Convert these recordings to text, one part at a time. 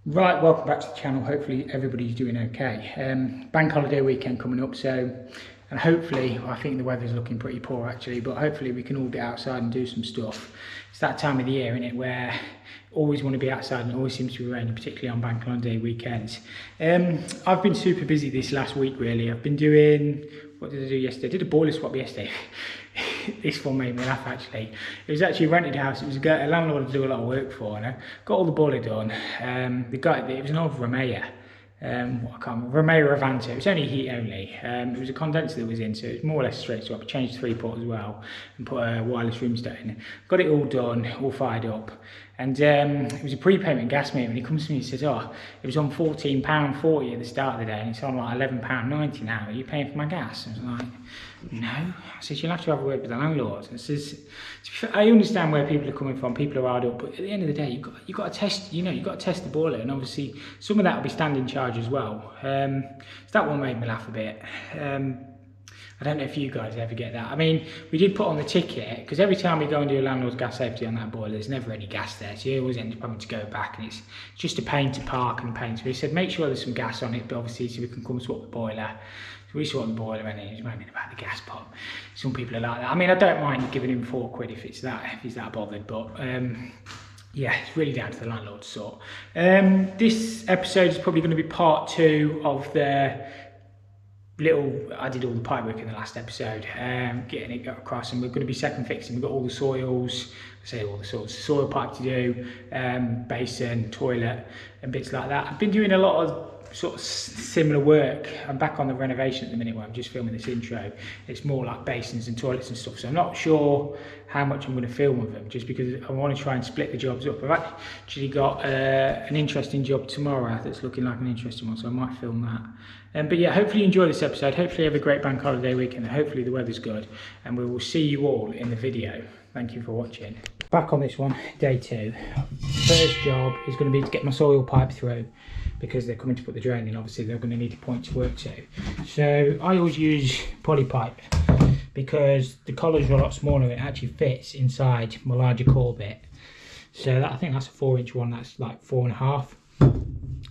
Right, welcome back to the channel. Hopefully everybody's doing okay. Bank holiday weekend coming up, and hopefully, well, I think the weather's looking pretty poor actually, but hopefully we can all get outside and do some stuff. It's that time of the year, isn't it, where always want to be outside and it always seems to be raining, particularly on bank holiday weekends. I've been super busy this last week really. I've been doing, what did I do yesterday? I did a boiler swap yesterday. This one made me laugh actually. It was actually a rented house. It was a landlord to do a lot of work for, and I got all the boiler done. It was an old Romea. I can't remember, Romea Avanto. It was only heat only. It was a condenser that was in, so it was more or less straight swap. I changed 3-port as well and put a wireless room stat in. Got it all done, all fired up. And it was a prepayment gas meter, and he comes to me and says, oh, it was on £14.40 at the start of the day, and it's on like £11.90 now. Are you paying for my gas? I was like, no. I said, you'll have to have a word with the landlord. I says, I understand where people are coming from, people are hard up, but at the end of the day, you've got to test, you've got to test the boiler, and obviously some of that will be standing charge as well. So that one made me laugh a bit. I don't know if you guys ever get that. I mean, we did put on the ticket, because every time we go and do a landlord's gas safety on that boiler, there's never any gas there, so you always end up having to go back, and it's just a pain to park and a pain. So we said, make sure there's some gas on it, but obviously so we can come swap the boiler. So we swapped the boiler, and he's moaning about the gas pump. Some people are like that. I mean, I don't mind giving him £4 if he's that bothered, but yeah, it's really down to the landlord to sort. This episode is probably going to be part 2 of the I did all the pipework in the last episode, getting it across, and we're going to be second fixing. We've got all the soils, soil pipe to do, basin, toilet, and bits like that. I've been doing a lot of sort of similar work. I'm back on the renovation at the minute where I'm just filming this intro. It's more like basins and toilets and stuff, so I'm not sure how much I'm going to film of them, just because I want to try and split the jobs up. I've actually got an interesting job tomorrow that's looking like an interesting one, so I might film that. But yeah, hopefully you enjoy this episode. Hopefully you have a great bank holiday weekend, and hopefully the weather's good, and we will see you all in the video. Thank you for watching. Back on this one, day 2. First job is going to be to get my soil pipe through, because they're coming to put the drain in. Obviously they're going to need a point to work to. So I always use poly pipe, because the collars are a lot smaller. It actually fits inside my larger core bit. So I think that's a 4-inch one, that's like 4.5.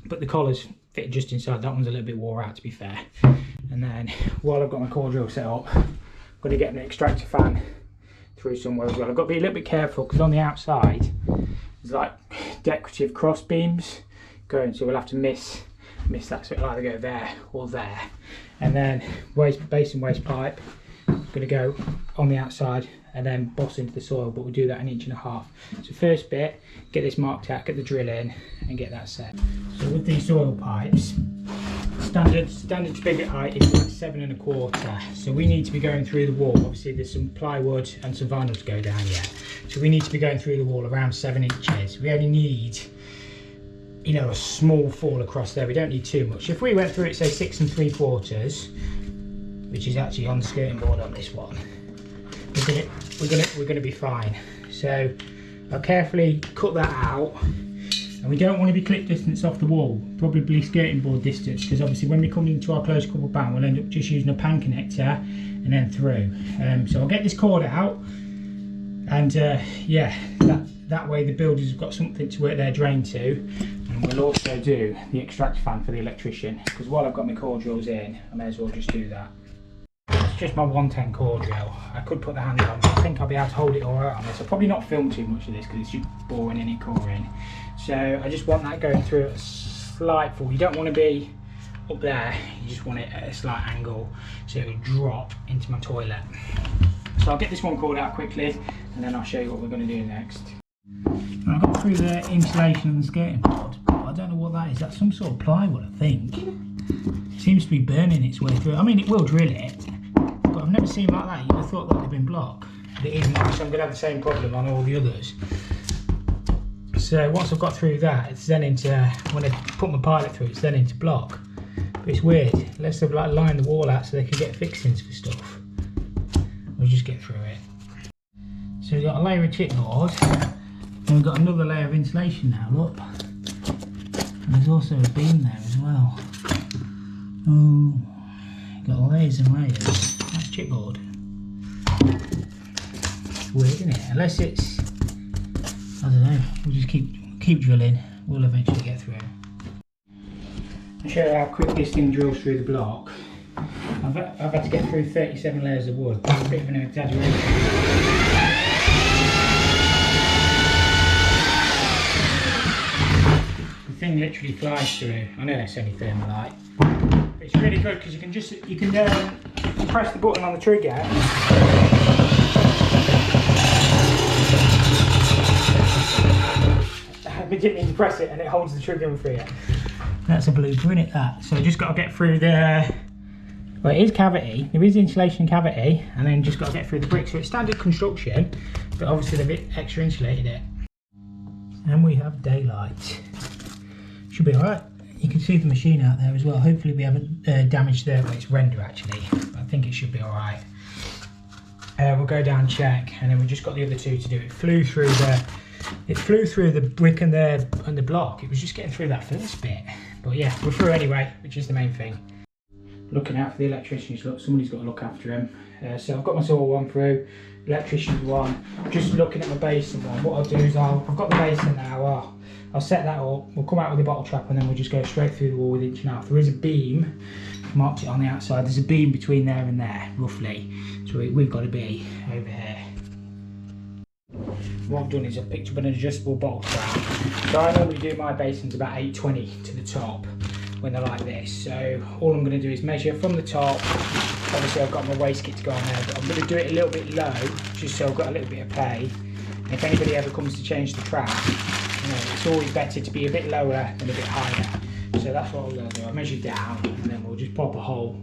But the collars fit just inside. That one's a little bit wore out, to be fair. And then while I've got my core drill set up, I'm going to get an extractor fan through somewhere as well. I've got to be a little bit careful, because on the outside there's like decorative cross beams going, so we'll have to miss that, so it'll either go there or there. And then basin waste pipe is going to go on the outside and then boss into the soil, but we'll do that 1.5 inches. So first bit, get this marked out, get the drill in and get that set. So with these soil pipes, standard spigot height is like 7.25. So we need to be going through the wall. Obviously there's some plywood and some vinyl to go down yet. So we need to be going through the wall around 7 inches. We only need, a small fall across there. We don't need too much. If we went through it, say 6 3/4, which is actually on the skirting board on this one, we're gonna be fine. So I'll carefully cut that out, and we don't want to be clip distance off the wall, probably skirting board distance, because obviously when we come into our closed couple band, we'll end up just using a pan connector and then through. So I'll get this cord out, and yeah, that way the builders have got something to work their drain to. And we'll also do the extractor fan for the electrician, because while I've got my core drills in, I may as well just do that. It's just my 110 core drill. I could put the handle on, but I think I'll be able to hold it alright on this. I'll probably not film too much of this, because it's just boring in it, coring. So I just want that going through at a slight fall. You don't want to be up there, you just want it at a slight angle, so it will drop into my toilet. So I'll get this one called out quickly, and then I'll show you what we're going to do next. I got through the insulation and the skirting board, but I don't know what that is. That's some sort of plywood, I think. It seems to be burning its way through. I mean, it will drill it, but I've never seen like that. You'd have thought that would have been blocked. But it isn't, so I'm going to have the same problem on all the others. So once I've got through that, it's then into, when I put my pilot through, it's then into block. But it's weird. Unless they've like lined the wall out so they can get fixings for stuff. We'll just get through it. So we've got a layer of chipboard, and we've got another layer of insulation now, look. And there's also a beam there as well. Oh, got layers and layers. That's chipboard. It's weird, isn't it? Unless it's, I don't know, we'll just keep drilling, we'll eventually get through. I'll show you how quick this thing drills through the block. I've had to get through 37 layers of wood. That's a bit of an exaggeration. The thing literally flies through. I know it's only thermalite, but it's really good because you can press the button on the trigger. I didn't mean to press it, and it holds the trigger for you. That's a blooper, isn't it, that? So just got to get through the... Well, it is cavity. There is insulation cavity, and then just got to get through the brick. So it's standard construction, but obviously they've a bit extra insulated it. And we have daylight. Should be alright. You can see the machine out there as well. Hopefully we haven't damaged there. Well, it's render actually. But I think it should be alright. We'll go down, check, and then we just got the other two to do. It flew through the brick and the block. It was just getting through that first bit. But yeah, we're through anyway, which is the main thing. Looking out for the electricians. Look, somebody's got to look after him. So I've got my saw one through, electrician's one. Just looking at my basin one. What I'll do is I've got the basin now. I'll set that up. We'll come out with the bottle trap, and then we'll just go straight through the wall with 1.5 inches. There is a beam. Marked it on the outside. There's a beam between there and there, roughly. So we've got to be over here. What I've done is I've picked up an adjustable bottle trap. So I normally do my basins about 820 to the top when they're like this. So all I'm going to do is measure from the top. Obviously I've got my waste kit to go on there, but I'm going to do it a little bit low, just so I've got a little bit of play. And if anybody ever comes to change the trap, you know, it's always better to be a bit lower than a bit higher. So that's what I'm going to do. I measure down, and then we'll just pop a hole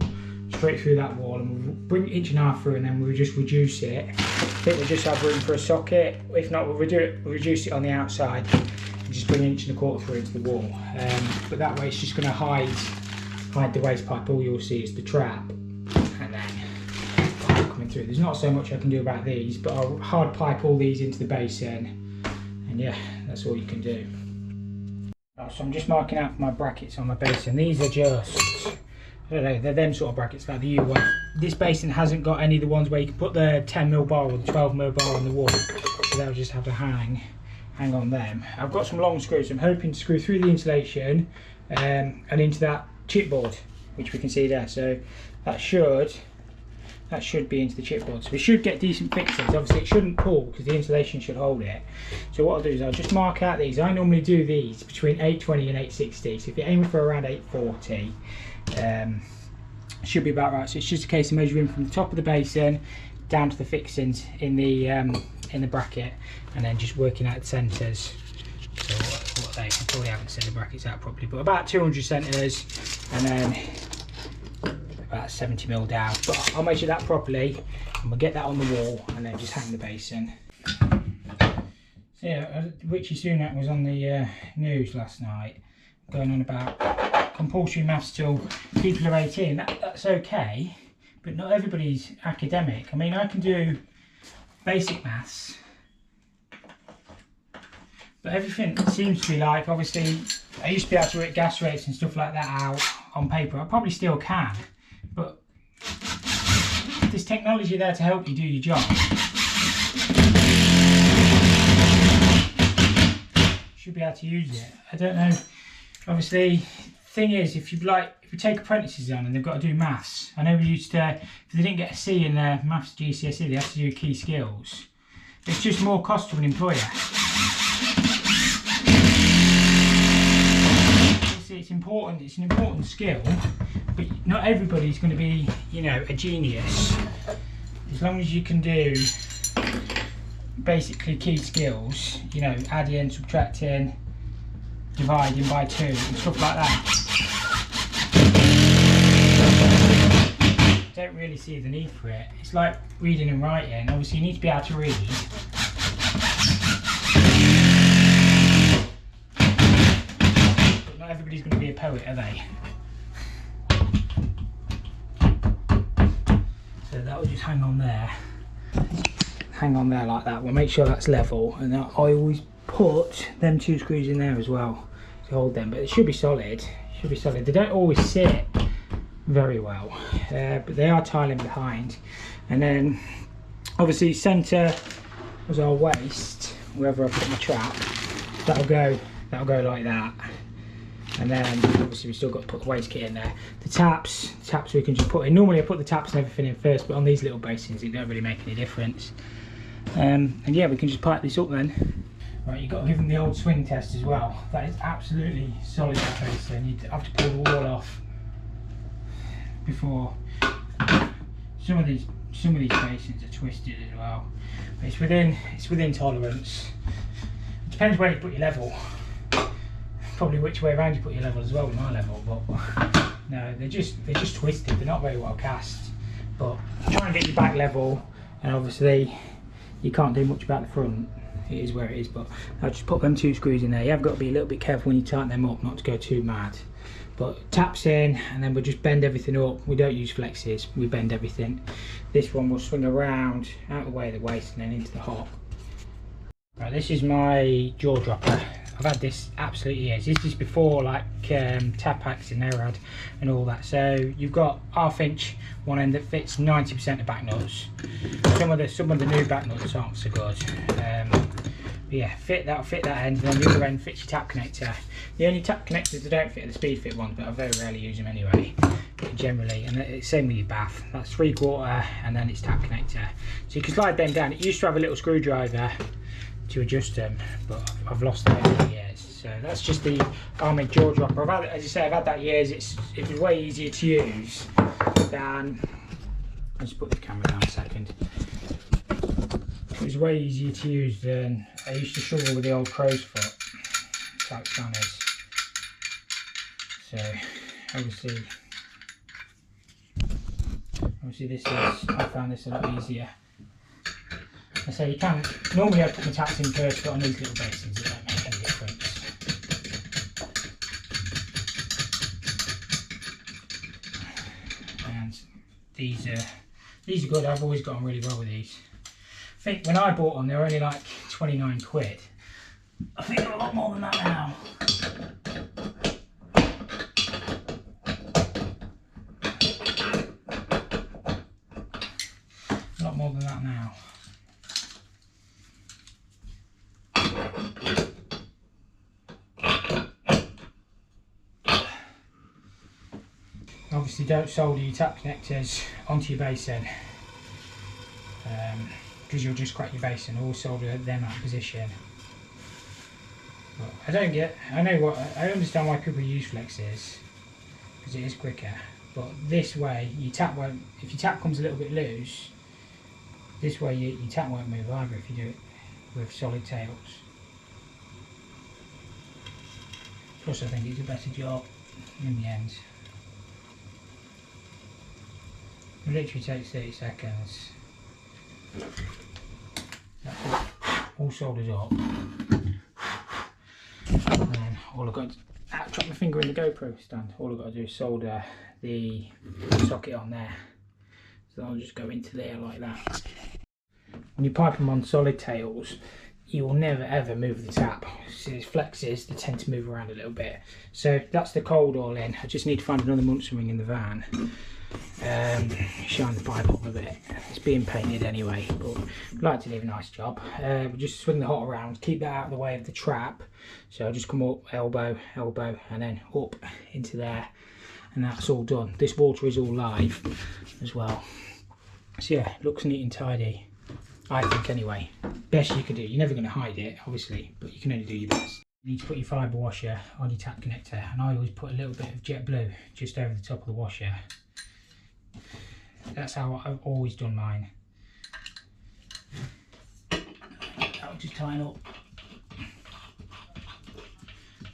straight through that wall, and we'll bring 1.5 inches through, and then we'll just reduce it. I think we'll just have room for a socket. If not, we'll reduce it on the outside and just bring 1.25 inches through into the wall. But that way it's just going to hide the waste pipe. All you'll see is the trap, and then coming through. There's not so much I can do about these, but I'll hard pipe all these into the basin, and yeah, that's all you can do. So I'm just marking out for my brackets on my basin. These are just, I don't know, they're them sort of brackets like the U1. This basin hasn't got any of the ones where you can put the 10mm bar or the 12mm bar on the wall. So they'll just have to hang on them. I've got some long screws. I'm hoping to screw through the insulation and into that chipboard, which we can see there. So that should be into the chipboard. So we should get decent fixings. Obviously it shouldn't pull because the insulation should hold it. So what I'll do is I'll just mark out these. I normally do these between 820 and 860. So if you're aiming for around 840, should be about right. So it's just a case of measuring from the top of the basin down to the fixings in the bracket, and then just working out the centres. So what they probably haven't set the brackets out properly, but about 200 centres, and then about 70mm down. But I'll measure that properly, and we'll get that on the wall, and then just hang the basin. So yeah, Richie Sunak was on the news last night, going on about compulsory maths till people are 18. That's okay, but not everybody's academic. I mean, I can do basic maths, but everything seems to be like, obviously, I used to be able to work gas rates and stuff like that out on paper. I probably still can, but there's technology there to help you do your job. Should be able to use it. I don't know. Obviously, thing is, if you take apprentices on and they've got to do maths. I know we used to, if they didn't get a C in their maths GCSE, they have to do key skills. It's just more cost to an employer. It's important. It's an important skill, but not everybody's going to be, you know, a genius. As long as you can do basically key skills, you know, adding, subtracting, dividing by 2 and stuff like that. I don't really see the need for it. It's like reading and writing. Obviously you need to be able to read. But not everybody's going to be a poet, are they? So that will just hang on there. Hang on there like that. We'll make sure that's level, and I always put them 2 screws in there as well to hold them, but it should be solid. Should be solid. They don't always sit very well, but they are tiling behind. And then obviously centre was our waste, wherever I put my trap. That'll go like that, And then obviously we've still got to put the waste kit in there. The taps we can just put in. Normally I put the taps and everything in first, but on these little basins it don't really make any difference. And yeah, we can just pipe this up then. Right, you've got to give them the old swing test as well. That is absolutely solid, that basin. You have to pull the wall off before. Some of these basins are twisted as well. But it's within tolerance. It depends where you put your level. Probably which way around you put your level as well with my level, but no, they're just twisted. They're not very well cast. But try and get your back level, and obviously you can't do much about the front. It is where it is, but I'll just put them 2 screws in there. You have got to be a little bit careful when you tighten them up, not to go too mad. But taps in, and then we'll just bend everything up. We don't use flexes, we bend everything. This one will swing around out of the way of the waste and then into the hop. Right, this is my jaw dropper. I've had this absolutely years. This is before like Tapax and Erad and all that. So you've got 1/2 inch one end that fits 90% of back nuts. Some of the new back nuts aren't so good. But yeah, that'll fit that end, and then the other end fits your tap connector. The only tap connectors that don't fit are the speed fit ones, but I very rarely use them anyway. Generally, and it's same with your bath. That's 3/4, and then it's tap connector. So you can slide them down. It used to have a little screwdriver to adjust them, but I've lost that over the years. So that's just the Armid jaw dropper. As I say, I've had that years. It was way easier to use than. I'll just put the camera down a second. It was way easier to use than I used to struggle with the old crow's foot type spanners. So obviously this is, I found this a lot easier. I say you can, normally I put my taps in first, but on these little basins it don't make any difference. And these are good. I've always got on really well with these. I think when I bought them they were only like 29 quid. I think they're a lot more than that now. A lot more than that now. Obviously don't solder your tap connectors onto your basin, because you'll just crack your basin. Always solder them out of position. But I understand why people use flexes, because it is quicker. But this way, your tap won't, if your tap comes a little bit loose, this way your tap won't move either if you do it with solid tails. Plus I think it's a better job in the end. It literally takes 30 seconds. That's it, all soldered up. And then all I've got to, drop my finger in the GoPro stand. All I've got to do is solder the socket on there. So I'll just go into there like that. When you pipe them on solid tails, you will never ever move the tap. See these flexes, they tend to move around a little bit. So that's the cold all in. I just need to find another Munson ring in the van. Shine the pipe up a bit. It's being painted anyway, but I'd like to do a nice job. We'll just swing the hot around, keep that out of the way of the trap. So I'll just come up, elbow, elbow, and then up into there, and that's all done. This water is all live as well. So yeah, looks neat and tidy, I think anyway. Best you can do. You're never going to hide it, obviously, but you can only do your best. You need to put your fibre washer on your tap connector, and I always put a little bit of jet blue just over the top of the washer. That's how I've always done mine. That'll just tighten up.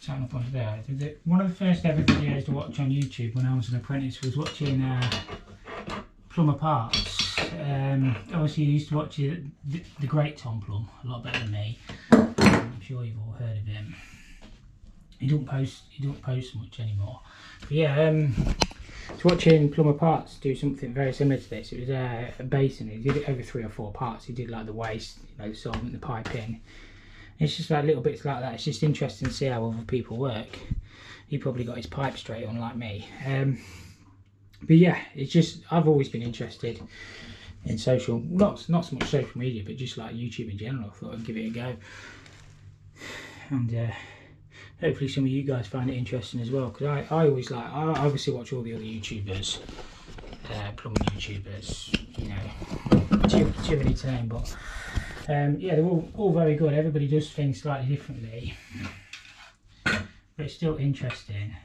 Tighten up onto there. One of the first ever videos to watch on YouTube when I was an apprentice was watching plumber parts. Obviously you used to watch the great Tom Plum, a lot better than me. I'm sure you've all heard of him. He don't post much anymore. But yeah, so watching plumber parts do something very similar to this. It was a basin. He did it over 3 or 4 parts. He did like the waste, you know, the solvent, the piping. It's just like little bits like that. It's just interesting to see how other people work. He probably got his pipe straight on like me. But yeah, it's just, I've always been interested in social, not so much social media, but just like YouTube in general. I thought I'd give it a go. And hopefully some of you guys find it interesting as well, because I always like, I obviously watch all the other YouTubers, plumbing YouTubers, you know, too many to name, but yeah, they're all very good. Everybody does things slightly differently, but it's still interesting.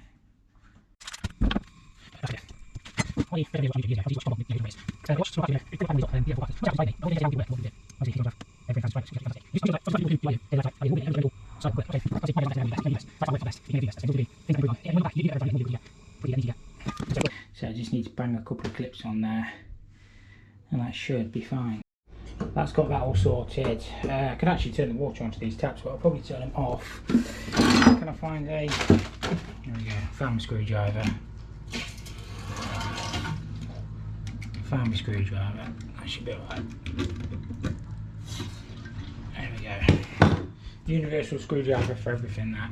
So I just need to bang a couple of clips on there and that should be fine. That's got that all sorted. I can actually turn the water onto these taps, but I'll probably turn them off. Can I find a... There we go, found my screwdriver. Found my screwdriver, that should be alright. There we go. Universal screwdriver for everything, that.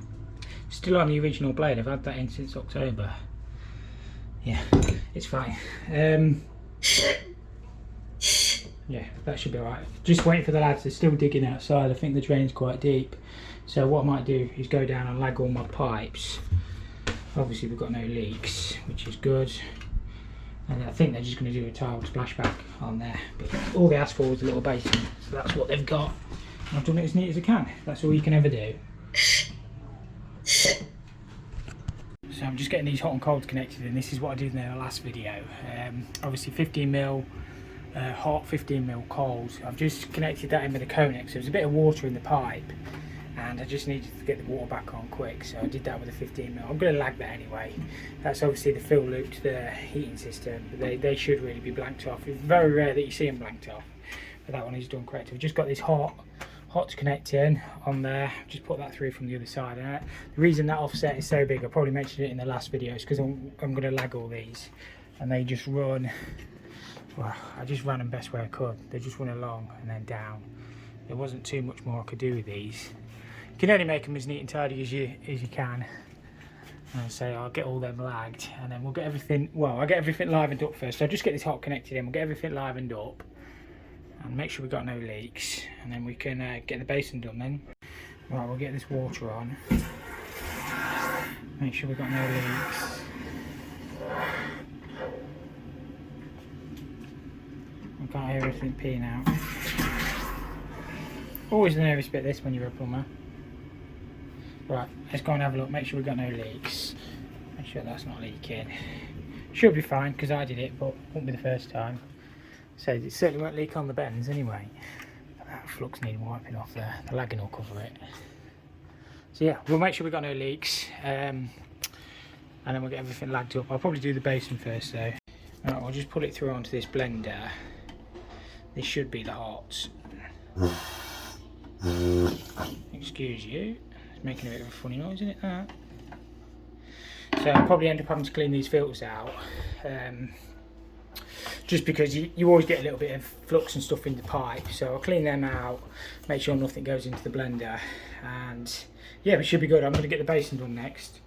Still on the original blade, I've had that in since October. Yeah, it's fine. Yeah, that should be alright. Just waiting for the lads, they're still digging outside. I think the drain's quite deep. So what I might do is go down and lag all my pipes. Obviously we've got no leaks, which is good. And I think they're just going to do a tiled splashback on there. But all they asked for was a little basin, so that's what they've got. And I've done it as neat as I can. That's all you can ever do. So I'm just getting these hot and colds connected, and this is what I did in the last video. Obviously 15mm hot, 15mm cold. I've just connected that in with the Conex. There was a bit of water in the pipe, and I just needed to get the water back on quick, so I did that with a 15mm. I'm going to lag that anyway. That's obviously the fill loop to the heating system, but they should really be blanked off. It's very rare that you see them blanked off, but that one is done correct. We've just got this hot to connect in on there. Just put that through from the other side. And the reason that offset is so big, I probably mentioned it in the last video, is because I'm going to lag all these, and they just run. Well, I just ran them best way I could. They just run along and then down. There wasn't too much more I could do with these. You can only make them as neat and tidy as you can. And so I'll get all them lagged, and then we'll get everything. Well, I'll get everything livened up first. So I'll just get this hot connected in. We'll get everything livened up and make sure we've got no leaks, and then we can get the basin done then. Right, we'll get this water on. Make sure we've got no leaks. I can't hear everything peeing out. Always the nervous bit this when you're a plumber. Right, let's go and have a look, make sure we've got no leaks. Make sure that's not leaking. Should be fine, because I did it, but won't be the first time. So it certainly won't leak on the bends anyway. That flux needs wiping off there. The lagging will cover it. So yeah, we'll make sure we've got no leaks. And then we'll get everything lagged up. I'll probably do the basin first though. Alright, we'll just put it through onto this blender. This should be the hots. Excuse you. It's making a bit of a funny noise, isn't it, that? So I'll probably end up having to clean these filters out. Just because you always get a little bit of flux and stuff in the pipe. So I'll clean them out, make sure nothing goes into the blender. And yeah, it should be good. I'm going to get the basin done next.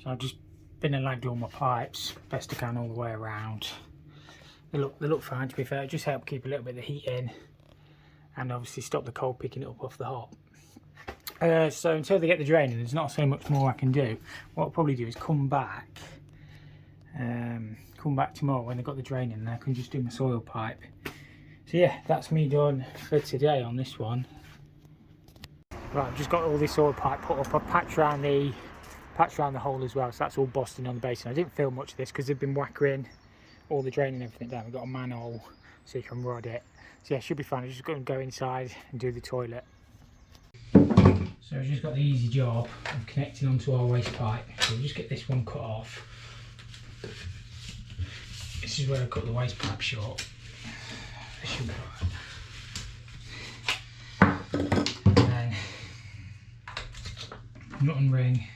So I've just been and lagged all my pipes, best I can all the way around. They look fine, to be fair. It just help keep a little bit of the heat in, and obviously stop the cold picking it up off the hot. So until they get the drain in, there's not so much more I can do. What I'll probably do is come back tomorrow when they've got the drain in, and I can just do my soil pipe. So yeah, that's me done for today on this one. Right, I've just got all this soil pipe put up. I've patched around the hole as well, so that's all bossed on the basin. I didn't film much of this because they've been whackering all the drain and everything down. We've got a manhole so you can rod it. So yeah, should be fine. I'm just going to go inside and do the toilet. So I've just got the easy job of connecting onto our waste pipe. So we'll just get this one cut off. This is where I cut the waste pipe short. This should be alright. And then nut and ring.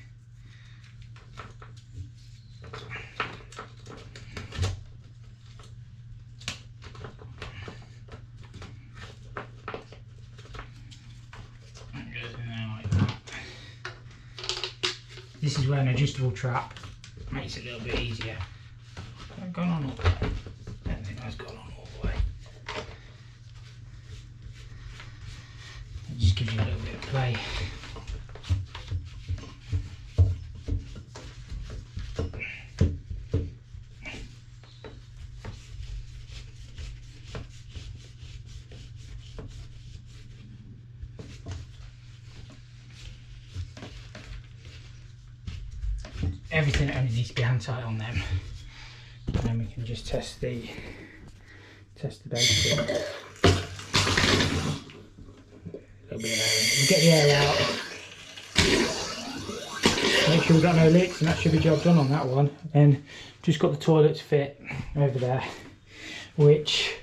This is where an adjustable trap makes it a little bit easier. Has that gone on all the way? I don't think that's gone on all the way. It just gives you a little bit of play. everything only needs to be hand tight on them, and then we can just test the Basin. A little bit of air in. We get the air out, make sure we've got no leaks, and that should be job done on that one. And just got the toilet to fit over there, which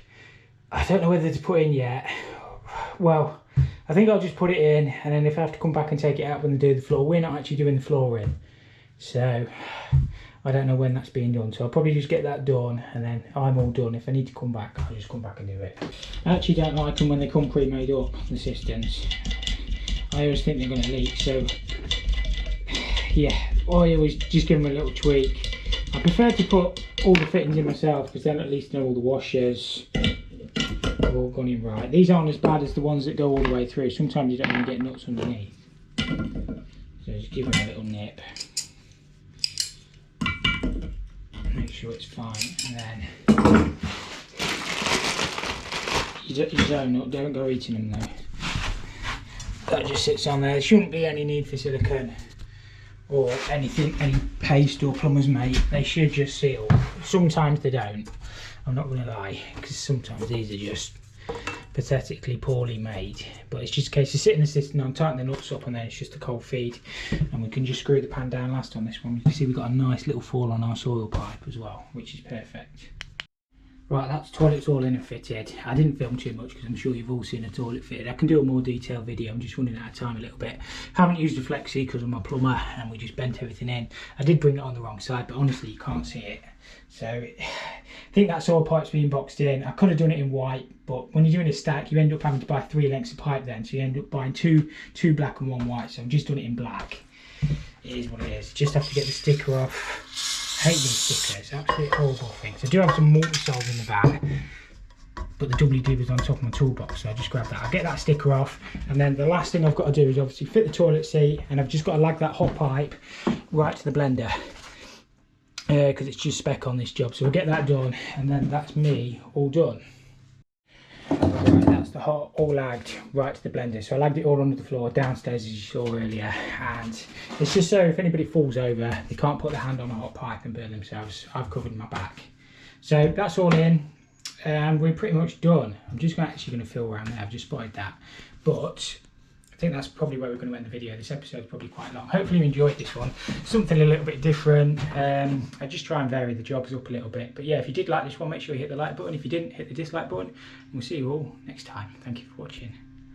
I don't know whether to put in yet. Well, I think I'll just put it in, and then if I have to come back and take it out when they do the floor, we're not actually doing the flooring, so I don't know when that's being done. So I'll probably just get that done, and then I'm all done. If I need to come back, I'll just come back and do it. I actually don't like them when they come pre-made up, the cisterns. I always think they're going to leak, so yeah, I always just give them a little tweak. I prefer to put all the fittings in myself, because then at least know all the washers have all gone in right. These aren't as bad as the ones that go all the way through. Sometimes you don't even get nuts underneath. So just give them a little nip. Make sure it's fine, and then you don't go eating them though. That just sits on there. There shouldn't be any need for silicone or anything, any paste or plumber's mate. They should just seal. Sometimes they don't, I'm not going to lie, because sometimes these are just pathetically poorly made. But it's just a case of sitting the cistern on, tighten the nuts up, and then it's just a cold feed, and we can just screw the pan down last on this one. You can see we've got a nice little fall on our soil pipe as well, which is perfect. Right, that's toilet's all in and fitted. I didn't film too much because I'm sure you've all seen a toilet fitted. I can do a more detailed video, I'm just running out of time a little bit. Haven't used a flexi because I'm a plumber, and we just bent everything in. I did bring it on the wrong side, but honestly you can't see it. So I think that soil pipe's being boxed in. I could have done it in white, but when you're doing a stack you end up having to buy 3 lengths of pipe then, so you end up buying two black and 1 white. So I've just done it in black. It is what it is. Just have to get the sticker off. I hate these stickers, absolutely horrible things. I do have some multi-sols in the bag, but the WD was on top of my toolbox, so I just grabbed that. I'll get that sticker off, and then the last thing I've got to do is obviously fit the toilet seat, and I've just got to lag that hot pipe right to the blender, because it's just spec on this job. So we'll get that done, and then that's me all done. Right, that's the hot, all lagged right to the blender. So I lagged it all under the floor downstairs as you saw earlier, and it's just so if anybody falls over they can't put their hand on a hot pipe and burn themselves. I've covered my back. So that's all in, and we're pretty much done. I'm just actually going to fill around there, I've just spotted that, but I think that's probably where we're going to end the video. This episode's probably quite long. Hopefully you enjoyed this one. Something a little bit different. I just try and vary the jobs up a little bit. But yeah, if you did like this one, make sure you hit the like button. If you didn't, hit the dislike button. And we'll see you all next time. Thank you for watching.